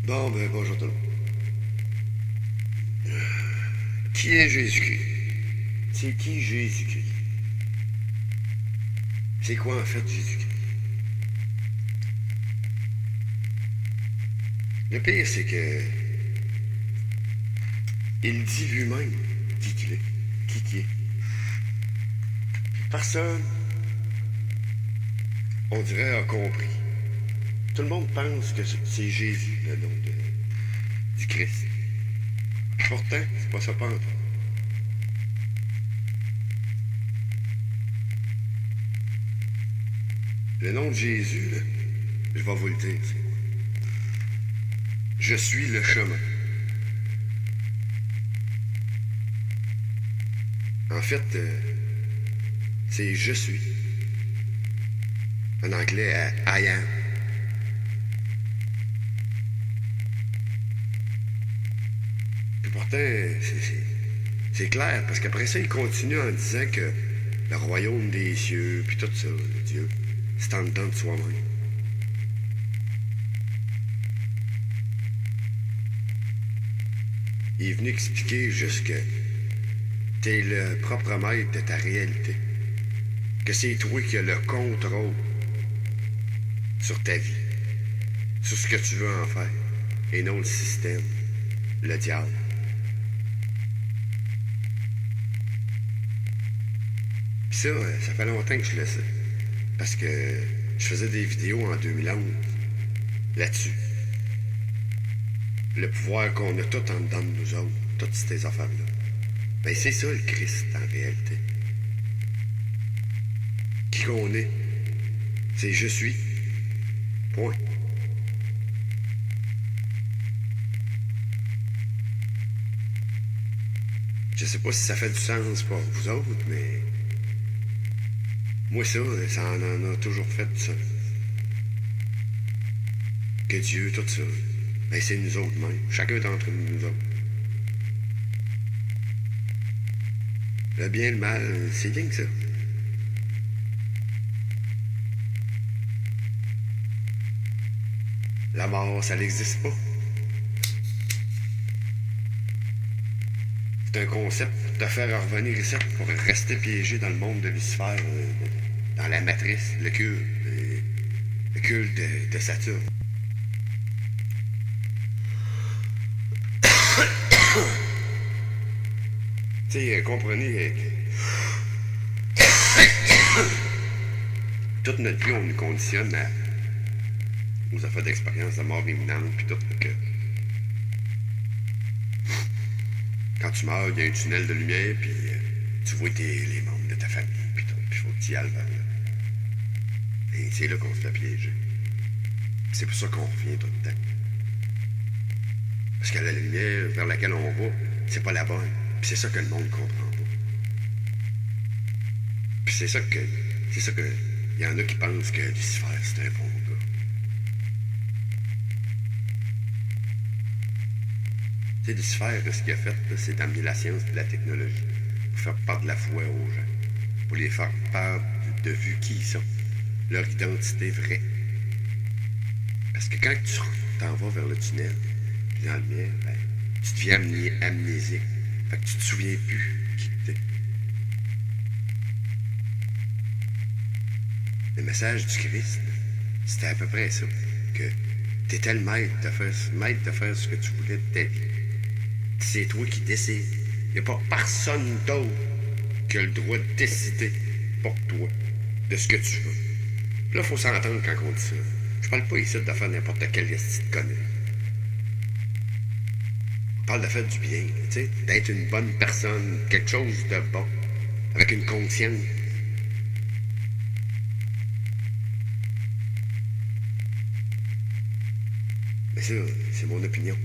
Bon, ben, bonjour tout le monde. Qui est Jésus-Christ? C'est qui Jésus-Christ? C'est quoi en fait Jésus-Christ? Le pire, c'est que il dit lui-même qui qu'il est, qui est. Personne, on dirait, a compris. Tout le monde pense que c'est Jésus, le nom du Christ. Pourtant, c'est pas ça pas en tout. Le nom de Jésus, là, je vais vous le dire, c'est quoi? Je suis le chemin. En fait, c'est je suis. En anglais, I am. Puis pourtant, c'est clair, parce qu'après ça, il continue en disant que le royaume des cieux, puis tout ça, Dieu, c'est en dedans de soi-même. Il est venu expliquer juste que t'es le propre maître de ta réalité. Que c'est toi qui as le contrôle sur ta vie, sur ce que tu veux en faire, et non le système, le diable. Puis ça fait longtemps que je le sais. Parce que je faisais des vidéos en 2011 là-dessus. Le pouvoir qu'on a tout en dedans de nous autres, toutes ces affaires-là. Ben c'est ça le Christ en réalité. Qui qu'on est, c'est je suis. Point. Je sais pas si ça fait du sens pour vous autres, mais moi ça en a toujours fait du sens. Que Dieu, tout ça, ben c'est nous autres mêmes. Chacun d'entre nous autres. Le bien et le mal, c'est bien que ça. La mort, ça n'existe pas. C'est un concept pour te faire revenir ici, pour rester piégé dans le monde de Lucifer, dans la matrice, le culte de Saturne. Tu sais, comprenez, toute notre vie, on nous conditionne aux affaires d'expérience de mort imminente, puis tout. Que quand tu meurs, il y a un tunnel de lumière, puis tu vois les membres de ta famille, puis tout, puis faut que tu y ailles vers là. Et c'est là qu'on se fait piéger. C'est pour ça qu'on revient tout le temps. Parce que la lumière vers laquelle on va, c'est pas la bonne. Puis c'est ça que le monde comprend pas. Puis c'est ça que il y en a qui pensent que Lucifer, c'est un bon gars. Tu sais, Lucifer, ce qu'il a fait, c'est d'amener la science et la technologie pour faire part de la foi aux gens, pour les faire part de vue qui ils sont, leur identité vraie. Parce que quand tu t'en vas vers le tunnel, puis dans le mien, ben, tu deviens amnésique. Fait que tu te souviens plus qui t'es. Le message du Christ, c'était à peu près ça. Que t'étais le maître de faire ce que tu voulais de ta vie. C'est toi qui décides. Il n'y a pas personne d'autre qui a le droit de décider pour toi de ce que tu veux. Puis là, il faut s'entendre quand on dit ça. Je parle pas ici de faire n'importe quelle petite connerie. On parle de faire du bien, tu sais, d'être une bonne personne, quelque chose de bon, avec une conscience. Mais ça, c'est mon opinion.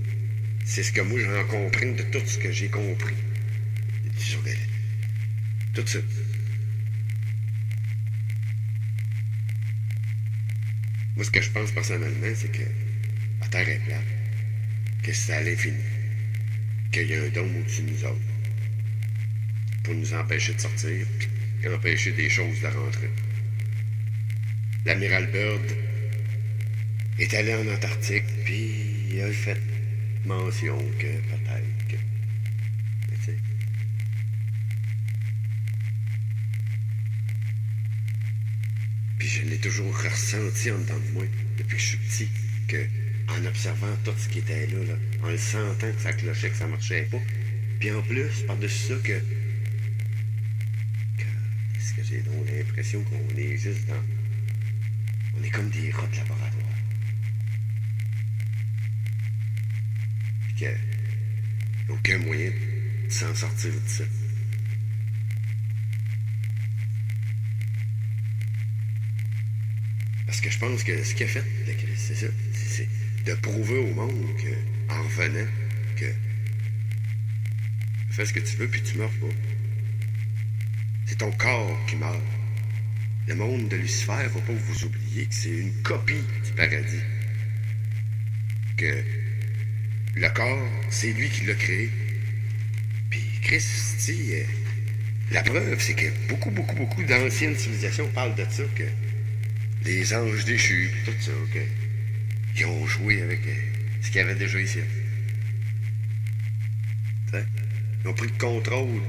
C'est ce que moi j'en comprends de tout ce que j'ai compris. Tout ça. Moi, ce que je pense personnellement, c'est que la Terre est plate, que c'est à l'infini, qu'il y a un dôme au-dessus de nous autres, pour nous empêcher de sortir, puis empêcher des choses de rentrer. L'amiral Byrd est allé en Antarctique, puis il a fait mention que peut-être que. Mais tu sais. Puis je l'ai toujours ressenti en dedans de moi, depuis que je suis petit, que en observant tout ce qui était là, en le sentant que ça clochait, que ça marchait pas. Puis en plus, par-dessus ça, que est-ce que j'ai donc l'impression qu'on est juste dans. On est comme des rats de laboratoire. Puis qu'il n'y a aucun moyen de s'en sortir de ça. Parce que je pense que ce qu'il a fait, le Christ, c'est ça. C'est de prouver au monde que, en revenant, que fais ce que tu veux puis tu meurs pas. C'est ton corps qui meurt. Le monde de Lucifer va pas vous oublier que c'est une copie du paradis. Que le corps, c'est lui qui l'a créé. Puis Christi, la preuve, c'est que beaucoup d'anciennes civilisations parlent de ça, que les anges déchus, tout ça, qu'ils ont joué avec ce qu'il y avait déjà ici. T'sais? Ils ont pris le contrôle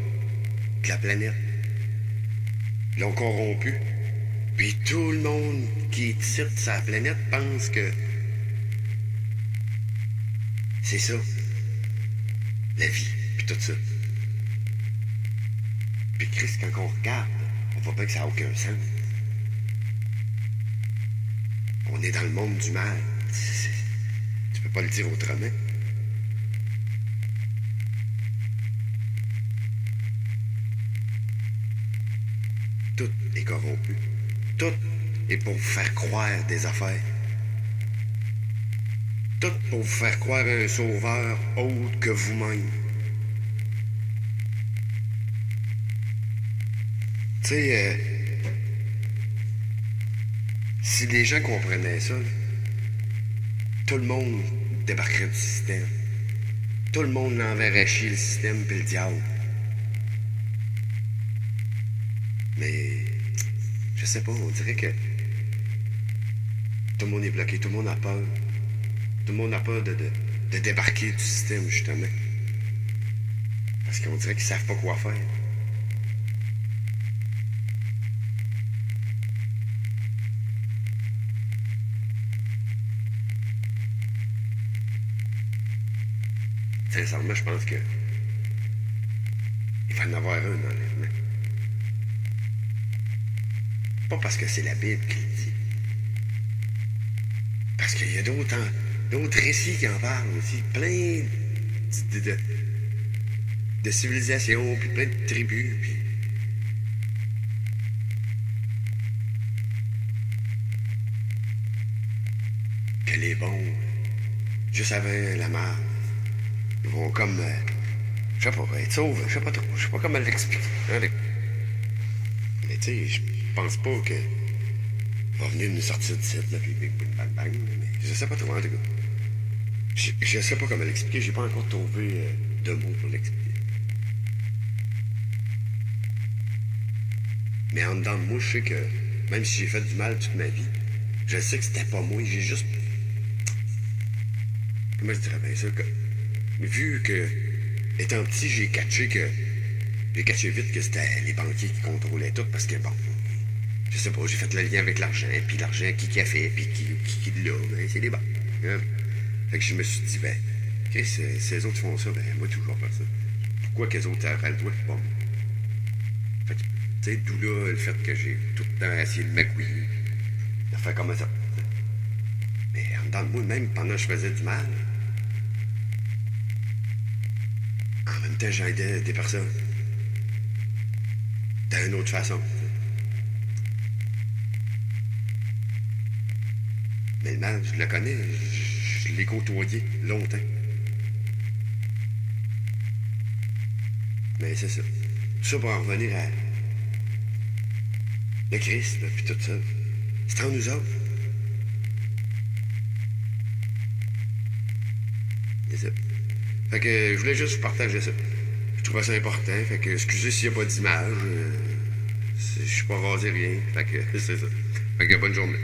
de la planète. Ils l'ont corrompu. Puis tout le monde qui est ici sur la planète pense que c'est ça. La vie, puis tout ça. Puis Christ, quand on regarde, on voit bien que ça n'a aucun sens. On est dans le monde du mal. Tu peux pas le dire autrement. Tout est corrompu. Tout est pour vous faire croire des affaires. Tout pour vous faire croire un sauveur autre que vous-même. Tu sais, si les gens comprenaient ça, là, tout le monde débarquerait du système. Tout le monde l'enverrait chier le système puis le diable. Mais, je sais pas, on dirait que tout le monde est bloqué, tout le monde a peur. Tout le monde a peur de débarquer du système, justement. Parce qu'on dirait qu'ils savent pas quoi faire. Sincèrement, je pense que il va en avoir un enlèvement. Pas parce que c'est la Bible qui le dit. Parce qu'il y a d'autres récits qui en parlent aussi. Plein de civilisations, puis plein de tribus, puis que les bons, juste avant la mort, ils vont comme, je sais pas, être sauvés, je sais pas trop, je sais pas comment l'expliquer. Mais tu sais, je pense pas que va venir nous sortir de site, là, puis bing, bang, bang, mais je sais pas trop, en tout cas. Je sais pas comment l'expliquer, j'ai pas encore trouvé de mots pour l'expliquer. Mais en dedans de moi, je sais que, même si j'ai fait du mal toute ma vie, je sais que c'était pas moi, j'ai juste... Comment je dirais bien ça, que... Vu que, étant petit, j'ai catché vite que c'était les banquiers qui contrôlaient tout, parce que, bon, je sais pas, j'ai fait le lien avec l'argent, puis l'argent qui a fait, puis qui l'a, ben, c'est les banques. Hein? Fait que je me suis dit, ben, okay, si les autres font ça, ben, moi, toujours faire ça. Pourquoi qu'elles autres auraient le droit, pas moi? Fait que, tu sais, d'où là, le fait que j'ai tout le temps essayé de m'agouiller, de faire comme ça. Mais en dedans de moi, même pendant que je faisais du mal, en même temps, j'aidais des personnes. D'une autre façon. Mais le mal, je le connais, je l'ai côtoyé longtemps. Mais c'est ça. Tout ça pour en revenir à le Christ, puis tout ça. C'est en nous autres. C'est ça. Fait que je voulais juste vous partager ça. Je trouvais ça important. Fait que excusez s'il n'y a pas d'image. Je suis pas rasé rien. Fait que c'est ça. Fait que bonne journée.